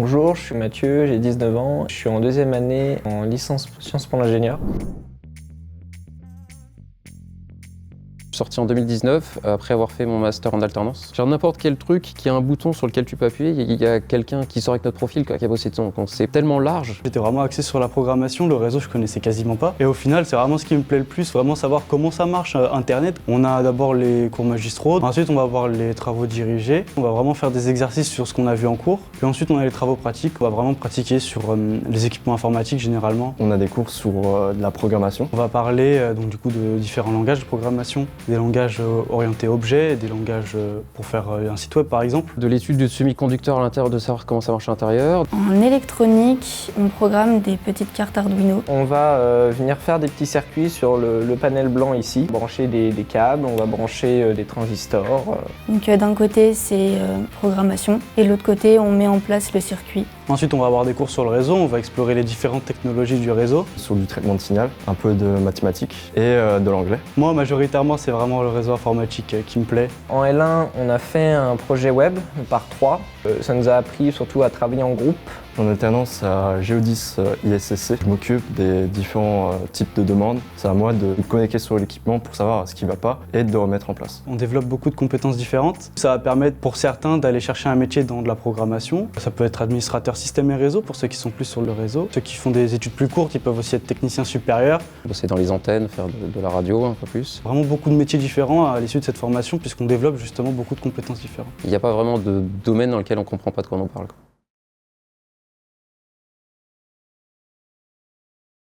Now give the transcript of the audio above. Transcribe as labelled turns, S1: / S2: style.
S1: Bonjour, je suis Mathieu, j'ai 19 ans, je suis en deuxième année en licence Sciences pour l'ingénieur.
S2: Je suis sorti en 2019, après avoir fait mon master en alternance. Genre n'importe quel truc qui a un bouton sur lequel tu peux appuyer, il y a quelqu'un qui sort avec notre profil qui a bossé dedans. Donc c'est tellement large.
S3: J'étais vraiment axé sur la programmation, le réseau je connaissais quasiment pas. Et au final c'est vraiment ce qui me plaît le plus, vraiment savoir comment ça marche Internet. On a d'abord les cours magistraux, ensuite on va voir les travaux dirigés. On va vraiment faire des exercices sur ce qu'on a vu en cours. Puis ensuite on a les travaux pratiques, on va vraiment pratiquer sur les équipements informatiques généralement.
S4: On a des cours sur de la programmation.
S3: On va parler donc du coup de différents langages de programmation. Des langages orientés objets, des langages pour faire un site web par exemple.
S2: De l'étude du semi-conducteur à l'intérieur, de savoir comment ça marche à l'intérieur.
S5: En électronique, on programme des petites cartes Arduino.
S1: On va venir faire des petits circuits sur le panel blanc ici, brancher des câbles, on va brancher des transistors.
S5: Donc d'un côté c'est programmation et de l'autre côté on met en place le circuit.
S3: Ensuite on va avoir des cours sur le réseau, on va explorer les différentes technologies du réseau.
S4: Sur du traitement de signal, un peu de mathématiques et de l'anglais.
S3: Moi majoritairement c'est vraiment le réseau informatique qui me plaît.
S1: En L1, on a fait un projet web par 3. Ça nous a appris surtout à travailler en groupe.
S4: En alternance à Géodis ISSC, je m'occupe des différents types de demandes. C'est à moi de me connecter sur l'équipement pour savoir ce qui ne va pas et de le remettre en place.
S3: On développe beaucoup de compétences différentes. Ça va permettre pour certains d'aller chercher un métier dans de la programmation. Ça peut être administrateur système et réseau pour ceux qui sont plus sur le réseau. Ceux qui font des études plus courtes, ils peuvent aussi être techniciens supérieurs.
S2: Bosser dans les antennes, faire de la radio un peu plus.
S3: Vraiment beaucoup de métiers différents à l'issue de cette formation puisqu'on développe justement beaucoup de compétences différentes.
S2: Il n'y a pas vraiment de domaine dans lequel on ne comprend pas de quoi on parle.